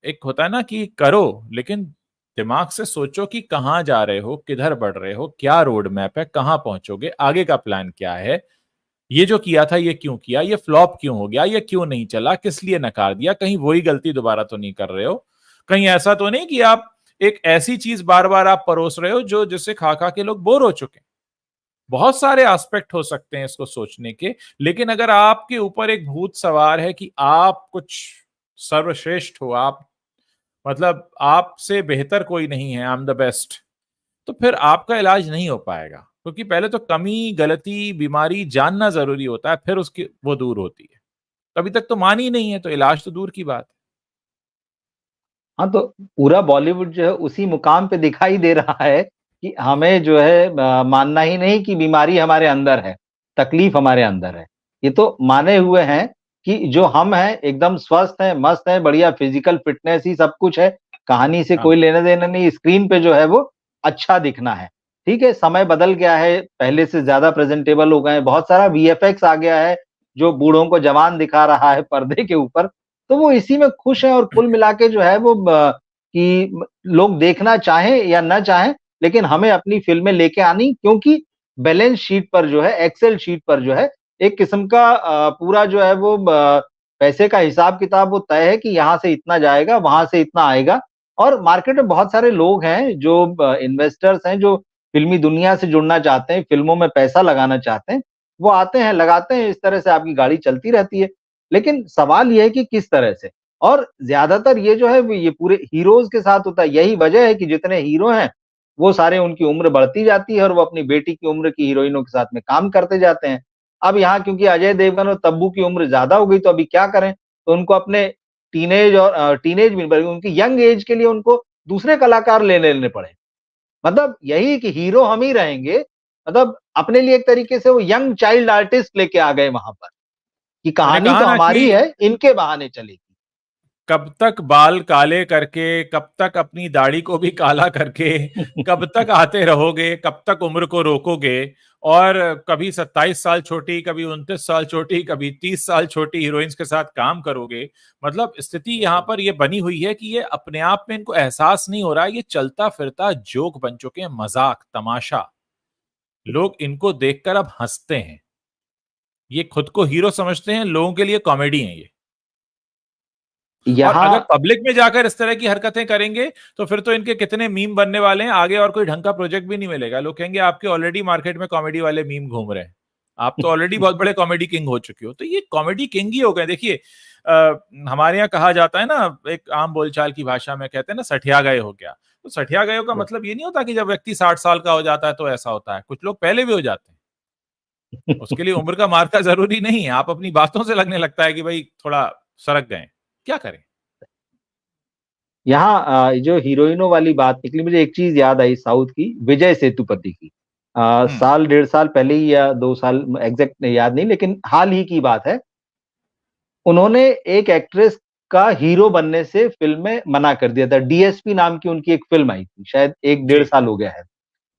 एक होता है ना कि करो, लेकिन दिमाग से सोचो कि कहाँ जा रहे हो, किधर बढ़ रहे हो, क्या रोड मैप है, कहाँ पहुंचोगे, आगे का प्लान क्या है, ये जो किया था ये क्यों किया, ये फ्लॉप क्यों हो गया, ये क्यों नहीं चला, किस लिए नकार दिया, कहीं वही गलती दोबारा तो नहीं कर रहे हो, कहीं ऐसा तो नहीं कि आप एक ऐसी चीज बार बार आप परोस रहे हो जो जिससे खा खा के लोग बोर हो चुके हैं। बहुत सारे एस्पेक्ट हो सकते हैं इसको सोचने के, लेकिन अगर आपके ऊपर एक भूत सवार है कि आप कुछ सर्वश्रेष्ठ हो, आप मतलब आपसे बेहतर कोई नहीं है, आई एम द बेस्ट, तो फिर आपका इलाज नहीं हो पाएगा, क्योंकि पहले तो कमी गलती बीमारी जानना जरूरी होता है, फिर उसकी वो दूर होती है। अभी तक तो मान ही नहीं है, तो इलाज तो दूर की बात हाँ, तो पूरा बॉलीवुड जो है उसी मुकाम पे दिखाई दे रहा है कि हमें जो है मानना ही नहीं कि बीमारी हमारे अंदर है, तकलीफ हमारे अंदर है। ये तो माने हुए हैं कि जो हम हैं एकदम स्वस्थ हैं, मस्त हैं, बढ़िया फिजिकल फिटनेस ही सब कुछ है, कहानी से है। कोई लेना-देना नहीं, स्क्रीन पे जो है वो अच्छा दिखना है। ठीक है, समय बदल गया है, पहले से ज़्यादा प्रेज़ेंटेबल हो गए हैं, बहुत सारा वीएफएक्स आ गया है, जो बूढ़ों को जवान दिखा रहा है पर्दे के ऊपर। तो वो इसी में खुश हैं और कुल मिला के जो है वो कि लोग देखना चाहें या ना चाहें, लेकिन हमें अपनी फ़िल्में लेके आनी, क्योंकि बैलेंस शीट पर जो है, एक्सेल शीट पर जो है, एक किस्म का पूरा जो है वो पैसे का हिसाब-किताब वो तय है कि यहाँ से इतना जाएगा, वहाँ से इतना आएगा। और मार्केट में बहुत सारे लोग हैं जो इन्वेस्टर्स हैं, जो फ़िल्मी दुनिया से जुड़ना चाहते हैं, फ़िल्मों में पैसा लगाना चाहते हैं, वो आते हैं, लगाते हैं, इस तरह से आपकी गाड़ी चलती रहती है। लेकिन सवाल ये है कि किस तरह से? और ज़्यादातर ये जो है ये पूरे हीरोज़ के साथ होता है। यही वजह है कि जितने हीरो हैं, वो सारे उनकी उम्र बढ़ती जाती है और वो अपनी बेटी की उम्र की हीरोइनों के साथ में काम करते जाते हैं। अब यहाँ क्योंकि अजय देवगन और तब्बू की उम्र ज़्यादा हो गई तो अभी क्या करें? तो उनको अपने टीनेज भी बल्कि उनकी यंग एज के लिए उनको दूसरे कलाकार ले लेने पड़े। मतलब यही कि हीरो हम ही रहेंगे, मतलब अपने लिए एक तरीके से वो यंग चाइल्ड आर्टिस्ट लेके आ गए वहाँ पर, कि मैंने कहानी कहा तो ना हमारी कि है, इनके बहाने चलेगी। कब तक बाल काले करके, कब तक अपनी दाढ़ी को भी काला करके, कब तक आते रहोगे, कब तक उम्र को रोकोगे, और कभी 27 साल छोटी, कभी 29 साल छोटी, कभी 30 साल छोटी हीरोइंस के साथ काम करोगे। मतलब स्थिति यहाँ पर ये बनी हुई है कि ये अपने आप में इनको एहसास नहीं हो रहा, ये चलता फिरता जोक बन चुके हैं, मजाक तमाशा। लोग इनको देखकर अब हंसते हैं, ये खुद को हीरो समझते हैं, लोगों के लिए कॉमेडी है ये। और अगर यहाँ पब्लिक में जाकर इस तरह की हरकतें करेंगे, तो फिर तो इनके कितने मीम बनने वाले हैं, आगे और कोई ढंग का प्रोजेक्ट भी नहीं मिलेगा। लोग कहेंगे आपके ऑलरेडी मार्केट में कॉमेडी वाले मीम घूम रहे हैं, आप तो ऑलरेडी बहुत बड़े कॉमेडी किंग हो चुके हो, तो ये कॉमेडी किंग ही हो गए। देखिए हमारे यहाँ कहा जाता है ना, एक आम बोलचाल की भाषा में कहते हैं ना, सठिया गए हो क्या। तो सठिया गए हो का मतलब ये नहीं होता कि जब व्यक्ति 60 साल का हो जाता है तो ऐसा होता है, कुछ लोग पहले भी हो जाते हैं। उसके लिए उम्र का मार्का जरूरी नहीं है, आप अपनी बातों से लगने लगता है कि भाई थोड़ा सरक गए, क्या करें। यहाँ जो हीरोइनों वाली बात निकली, मुझे एक चीज याद आई साउथ की, विजय सेतुपति की। हम्म। साल 1.5 साल पहले ही या 2 साल, एग्जैक्ट याद नहीं, लेकिन हाल ही की बात है, उन्होंने एक एक्ट्रेस का हीरो बनने से फिल्म में मना कर दिया था। डीएसपी नाम की उनकी एक फिल्म आई थी, शायद एक जी। 1.5 साल हो गया है।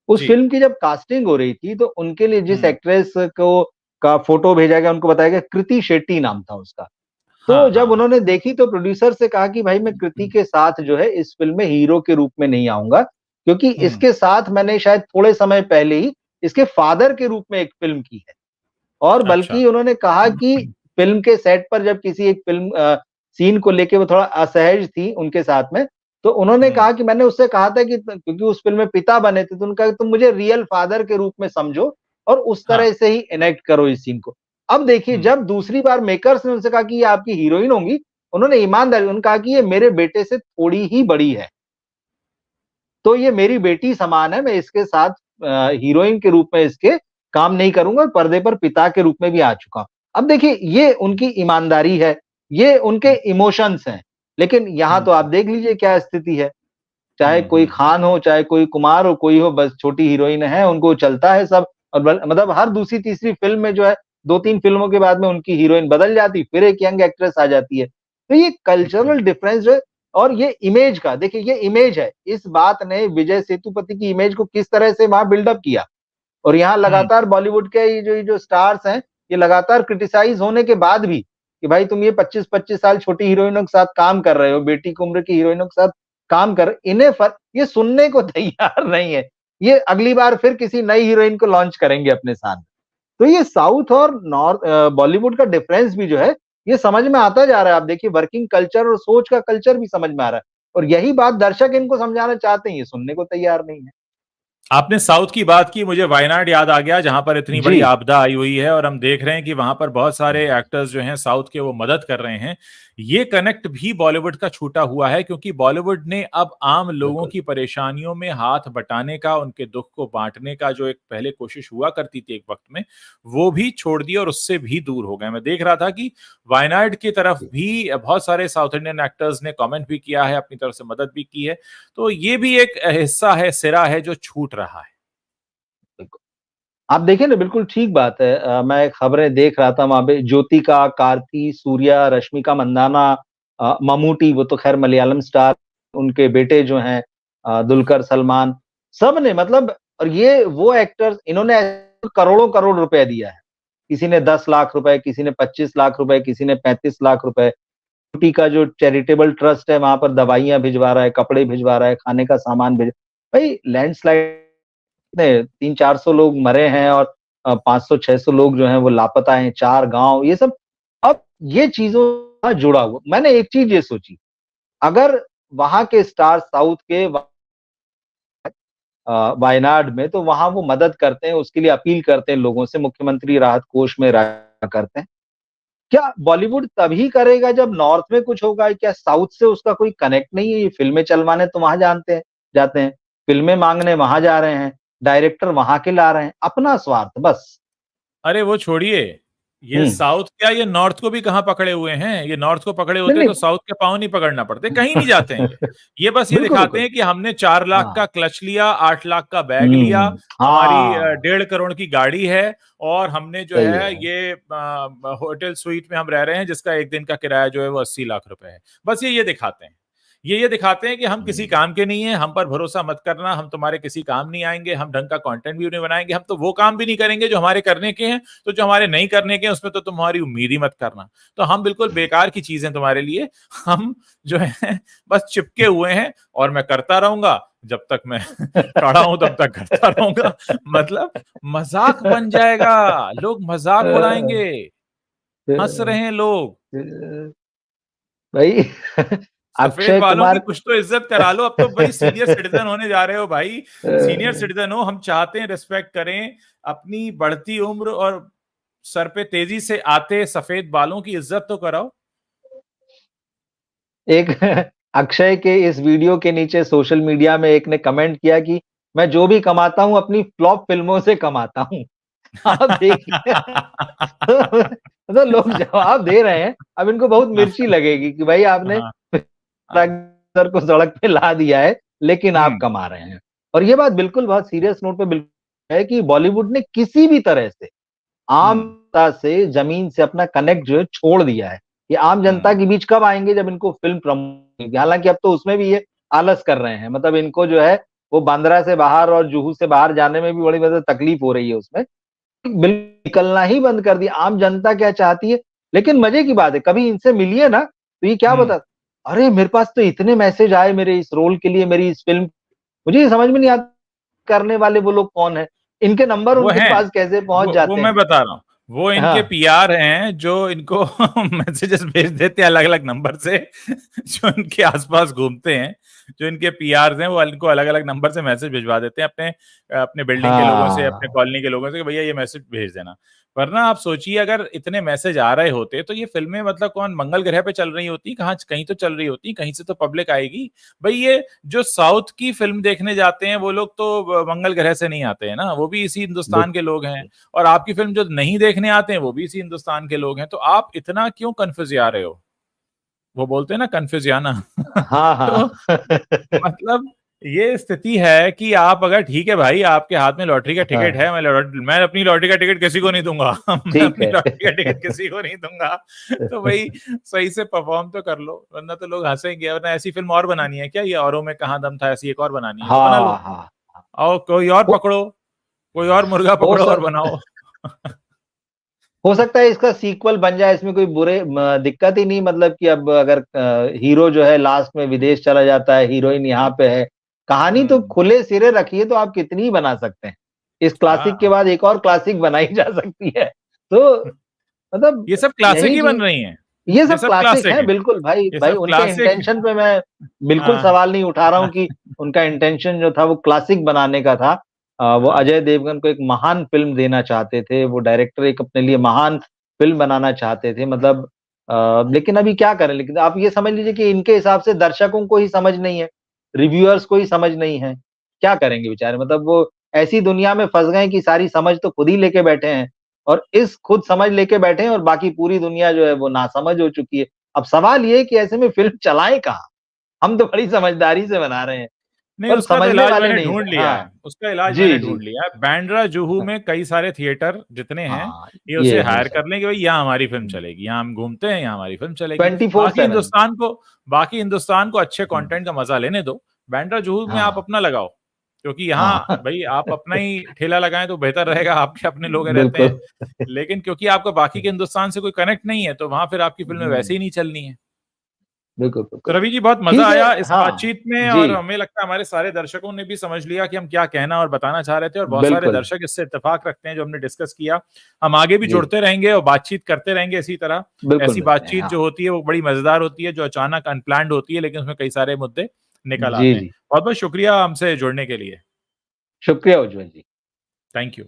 उस जी। फिल्म की जब कास्टिंग हो रही थी, तो उनके लिए जिस हम्म। एक्ट्रेस को का फोटो भेजा गया, उनको बताया गया, कृति शेट्टी नाम था उसका। तो हाँ जब हाँ। उन्होंने देखी, तो प्रोड्यूसर से कहा कि भाई, मैं कृति के साथ जो है इस फिल्म में हीरो के रूप में नहीं आऊंगा, क्योंकि हम्म। इसके साथ मैंने शायद थोड़े समय पहले ही इसके फादर के रूप में एक फिल्म की है। और अच्छा। बल्कि उन्होंने कहा कि फिल्म के सेट पर जब किसी एक फिल्म सीन को लेके वो थोड़ा असहज थी उनके साथ में, तो उन्होंने हम्म। कहा कि मैंने उससे कहा था कि क्योंकि उस फिल्म में पिता बने थे, तो उन्होंने कहा कि तुम मुझे रियल फादर के रूप में समझो और उस हाँ। तरह से ही इनेक्ट करो इस सीन को। अब देखिए, हम्म। जब दूसरी बार मेकर्स ने उनसे कहा कि ये आपकी हीरोइन होंगी, उन्होंने ईमानदारी, उन्होंने कहा कि ये मेरे बेटे से थोड़ी ही बड़ी है, तो ये मेरी बेटी समान है, मैं इसके साथ हीरोइन के रूप में इसके काम नहीं करूंगा, और पर्दे पर पिता के रूप में भी आ चुका हूं। अब देखिए, ये उनकी ईमानदारी है, ये उनके हम्म। इमोशंस हैं। लेकिन यहां हम्म। तो आप देख लीजिए क्या स्थिति है। चाहे कोई हम्म। खान हो, चाहे कोई कुमार हो, कोई हो, बस छोटी हीरोइन है, उनको चलता है सब। और मतलब हर दूसरी तीसरी फिल्म में जो है, 2-3 फिल्मों के बाद में उनकी हीरोइन बदल जाती, फिर एक यंग एक्ट्रेस आ जाती है। तो ये हम्म। कल्चरल डिफरेंस जो है, और ये इमेज का देखिए, ये इमेज है, इस बात ने विजय सेतुपति की इमेज को किस तरह से वहां बिल्डअप किया। और यहाँ हम्म। लगातार बॉलीवुड के ये जो स्टार्स हैं, ये लगातार क्रिटिसाइज होने के बाद भी, कि भाई तुम ये 25-25 साल छोटी हीरोइनों के साथ काम कर रहे हो, बेटी की उम्र की हीरोइनों के साथ काम कर, इन्हें फर्क, ये सुनने को तैयार नहीं है। ये अगली बार फिर किसी नई हीरोइन को लॉन्च करेंगे अपने साथ। तो ये साउथ और नॉर्थ बॉलीवुड का डिफरेंस भी जो है, ये समझ में आता जा रहा है। आप देखिए, वर्किंग कल्चर और सोच का कल्चर भी समझ में आ रहा है, और यही बात दर्शक इनको समझाना चाहते हैं, ये सुनने को तैयार नहीं है। आपने साउथ की बात की, मुझे वायनाड याद आ गया, जहां पर इतनी जी। बड़ी आपदा आई हुई है और हम देख रहे हैं कि वहां पर बहुत सारे एक्टर्स जो हैं साउथ के, वो मदद कर रहे हैं। ये कनेक्ट भी बॉलीवुड का छूटा हुआ है, क्योंकि बॉलीवुड ने अब आम लोगों बिल्कुल। की परेशानियों में हाथ बटाने का, उनके दुख को बांटने का जो एक पहले कोशिश हुआ करती थी एक वक्त में, वो भी छोड़ दी और उससे भी दूर हो गए। मैं देख रहा था कि वायनाड की तरफ भी बहुत सारे साउथ इंडियन एक्टर्स ने कमेंट भी किया है, अपनी तरफ से मदद भी की है। तो ये भी एक हिस्सा है, सिरा है जो छूट रहा है। बिल्कुल। आप देखिए ना, बिल्कुल ठीक बात है। मैं खबरें देख रहा था, वहां पे ज्योतिका, कार्ति, सूर्या, रश्मिका मंदाना, ममूटी, वो तो खैर मलयालम स्टार, उनके बेटे जो हैं दुलकर सलमान, सब ने मतलब, और ये वो एक्टर्स, इन्होंने करोड़ों करोड़ रुपए दिया है। किसी ने 10 लाख रुपए, किसी ने 25 लाख रुपए, किसी ने 35 लाख रुपए। यूपी का जो चैरिटेबल ट्रस्ट है, वहां पर दवाइयां भिजवा रहा है, कपड़े भिजवा रहा है, खाने का सामान भेज, भाई लैंडस्लाइड में 300-400 लोग मरे हैं, और 500-600 लोग जो हैं वो लापता हैं, 4 गांव, ये सब। अब ये चीजों का जुड़ा हुआ, मैंने एक चीज ये सोची, अगर वहां के स्टार साउथ के वायनाड में, तो वहां वो मदद करते हैं, उसके लिए अपील करते हैं लोगों से, मुख्यमंत्री राहत कोष में करते हैं। क्या बॉलीवुड तभी करेगा जब नॉर्थ में कुछ होगा? क्या साउथ से उसका कोई कनेक्ट नहीं है? ये फिल्में चलवाने तो वहां जानते हैं, जाते हैं, फिल्में मांगने वहां जा रहे हैं, डायरेक्टर वहां के ला रहे हैं, अपना स्वार्थ बस। अरे वो छोड़िए, ये हम्म। साउथ क्या, ये नॉर्थ को भी कहाँ पकड़े हुए हैं। ये नॉर्थ को पकड़े नहीं होते नहीं। तो साउथ के पाँव नहीं पकड़ना पड़ते, कहीं नहीं जाते हैं ये बस ये बिल्कुल दिखाते बिल्कुल। हैं कि हमने 4 लाख का हाँ। क्लच लिया, 8 लाख का बैग लिया, हमारी हाँ। 1.5 करोड़ की गाड़ी है, और हमने जो सही है है। ये होटल स्वीट में हम रह रहे हैं, जिसका एक दिन का किराया जो है वो 80 लाख रुपए है। बस ये दिखाते हैं, ये दिखाते हैं कि हम किसी हम्म। काम के नहीं है, हम पर भरोसा मत करना, हम तुम्हारे किसी काम नहीं आएंगे, हम ढंग का कंटेंट भी नहीं बनाएंगे, हम तो वो काम भी नहीं करेंगे जो हमारे करने के हैं, तो जो हमारे नहीं करने के हैं उसमें तो तुम्हारी उम्मीद ही मत करना। तो हम बिल्कुल बेकार की चीजें तुम्हारे लिए, हम जो है बस चिपके हुए हैं, और मैं करता रहूंगा जब तक मैं खड़ा हूं, तब तक करता रहूंगा। मतलब मजाक बन जाएगा, लोग मजाक उड़ाएंगे, हंस रहे हैं लोग। भाई सफेद अक्षय बालों की कुमार। कुछ तो इज्जत करा लो, अब तो भाई सीनियर सिटीजन होने जा रहे हो भाई, सीनियर सिटीजन हो, हम चाहते हैं रिस्पेक्ट करें, अपनी बढ़ती उम्र और सर पे तेजी से आते सफेद बालों की इज्जत तो कराओ। एक अक्षय के इस वीडियो के नीचे सोशल मीडिया में एक ने कमेंट किया कि मैं जो भी कमाता हूं अपनी फ्लॉप फिल्मों से कमाता हूं। आप देखिए। तो लोग जवाब दे रहे हैं, अब इनको बहुत मिर्ची लगेगी कि भाई आपने हाँ हाँ सर को सड़क पे ला दिया है, लेकिन आप हम्म। कमा रहे हैं। और ये बात बिल्कुल बहुत सीरियस नोट पे बिल्कुल है कि बॉलीवुड ने किसी भी तरह से आम हम्म। जनता से, जमीन से अपना कनेक्ट जो है छोड़ दिया है। ये आम जनता हम्म। के बीच कब आएंगे, जब इनको फिल्म प्रमोट होगी। हालांकि अब तो उसमें भी ये आलस कर रहे हैं, मतलब इनको जो है वो बांद्रा से बाहर और जुहू से बाहर जाने में भी बड़ी मतलब तकलीफ हो रही है उसमें। बिल्कुल निकलना ही बंद कर दिया। आम जनता क्या चाहती है, लेकिन मजे की बात है, कभी इनसे मिलिए ना तो ये क्या हम्म। बता, अरे मेरे पास तो इतने मैसेज आए मेरे इस रोल के लिए, मेरी इस फिल्म, मुझे ये समझ में नहीं आता करने वाले वो लोग कौन है, इनके नंबर वो उनके हैं, पास कैसे पहुंच वो जाते मैं हैं। बता रहा हूँ, वो इनके हाँ पीआर हैं जो इनको मैसेजेस भेज देते हैं अलग अलग नंबर से, जो इनके आसपास घूमते हैं। जो इनके पीआर हैं वो इनको अलग अलग नंबर से मैसेज भिजवा देते हैं अपने अपने बिल्डिंग के लोगों से, अपने हाँ कॉलोनी के लोगों से कि भैया ये मैसेज भेज देना। वरना आप सोचिए अगर इतने मैसेज आ रहे होते तो ये फिल्में मतलब कौन मंगल ग्रह पे चल रही होती, कहाँ कहीं तो चल रही होती, कहीं से तो पब्लिक आएगी। भाई ये जो साउथ की फिल्म देखने जाते हैं वो लोग तो मंगल ग्रह से नहीं आते हैं ना, वो भी इसी हिंदुस्तान के लोग हैं। बिल्कुल। और आपकी फिल्म जो नहीं देखने आते हैं वो भी इसी हिंदुस्तान के लोग हैं, तो आप इतना क्यों कंफ्यूज आ रहे हो? वो बोलते हैं ना कंफ्यूजियाना। हाँ तो हाँ मतलब ये स्थिति है कि आप अगर ठीक है भाई, आपके हाथ में लॉटरी का टिकट हाँ है, मैं अपनी लॉटरी का टिकट किसी को नहीं दूंगा। मैं ठीक अपनी है लॉटरी का टिकट किसी को नहीं दूंगा। तो भाई सही से परफॉर्म तो कर लो, वरना तो लोग हंसेंगे। वरना ऐसी फिल्म और बनानी है क्या, ये औरों में कहाँ दम था, ऐसी एक और बनानी है तो बना हाँ लो। हाँ और कोई और हो, पकड़ो, कोई और मुर्गा हो पकड़ो और सक बनाओ। हो सकता है इसका सीक्वल बन जाए, इसमें कोई दिक्कत ही नहीं, मतलब कि अब अगर हीरो जो है लास्ट में विदेश चला जाता है, हीरोइन यहाँ पे है, कहानी तो हम्म। खुले सिरे रखिए तो आप कितनी ही बना सकते हैं। इस क्लासिक के हाँ, बाद एक और क्लासिक बनाई जा सकती है। तो मतलब ये सब क्लासिक यही ही बन चीज, रही हैं। ये ये सब सब क्लासिक क्लासिक है है, बिल्कुल भाई। ये भाई सब उनके क्लासिक। इंटेंशन पे मैं बिल्कुल हाँ। सवाल नहीं उठा रहा हूँ कि उनका इंटेंशन जो था वो क्लासिक बनाने का था। वो हाँ। अजय देवगन को एक महान फिल्म देना चाहते थे, वो डायरेक्टर एक अपने लिए महान फिल्म बनाना चाहते थे, मतलब लेकिन अभी क्या करें, लेकिन आप ये समझ लीजिए कि इनके हिसाब से दर्शकों को ही समझ नहीं है, रिव्यूअर्स को ही समझ नहीं है, क्या करेंगे बेचारे, मतलब वो ऐसी दुनिया में फंस गए कि सारी समझ तो खुद ही लेके बैठे हैं, और इस खुद समझ लेके बैठे हैं और बाकी पूरी दुनिया जो है वो नासमझ हो चुकी है। अब सवाल ये है कि ऐसे में फ़िल्म चलाएँ कहाँ? हम तो बड़ी समझदारी से बना रहे हैं, नहीं, पर उसका तो समझने इलाज वाले मैंने नहीं ढूँढ हैं। लिया है, हाँ, उसका इलाज जी, मैंने जी। ढूँढ लिया है। बांद्रा, जुहू हाँ, में कई सारे थिएटर जितने हैं, हाँ, ये उसे ये हो हायर कर सकता लें कि भई यहाँ हमारी फ़िल्म है। चलेगी, यहाँ हम घूमते हैं, यहाँ हमारी फ़िल्म चलेगी। 24/7 बाकी हिंदुस्तान को अच्छे हुँ, कंटेंट का मज़ा लेने दो। बांद्रा, जुहू में आप हाँ, अपना लगाओ, क्योंकि यहाँ हाँ, भई आप अपना ही ठेला लगाएँ तो बेहतर रहेगा, आपके अपने लोग रहते हैं। बिल्कुल। लेकिन क्योंकि आपका बाकी के हिंदुस्तान से कोई कनेक्ट नहीं है, तो वहाँ फिर आपकी फ़िल्में वैसे हुँ, ही नहीं चलनी है। बिल्कुल, तो बिल्कुल। रवि जी, बहुत मजा ठीक है, आया इस हाँ, बातचीत में, जी, और हमें लगता है हमारे सारे दर्शकों ने भी समझ लिया कि हम क्या कहना और बताना चाह रहे थे, और बहुत सारे बिल्कुल, दर्शक इससे इत्तेफाक रखते हैं जो हमने डिस्कस किया। हम आगे भी जी, जुड़ते रहेंगे और बातचीत करते रहेंगे इसी तरह। बिल्कुल ऐसी मिलते हैं, बातचीत हाँ। जो होती है वो बड़ी मजेदार होती है, जो अचानक अनप्लान्ड होती है, लेकिन उसमें कई सारे मुद्दे निकल जी, आते हैं। जी। बहुत बहुत शुक्रिया हमसे जुड़ने के लिए। शुक्रिया उज्ज्वल जी। Thank you.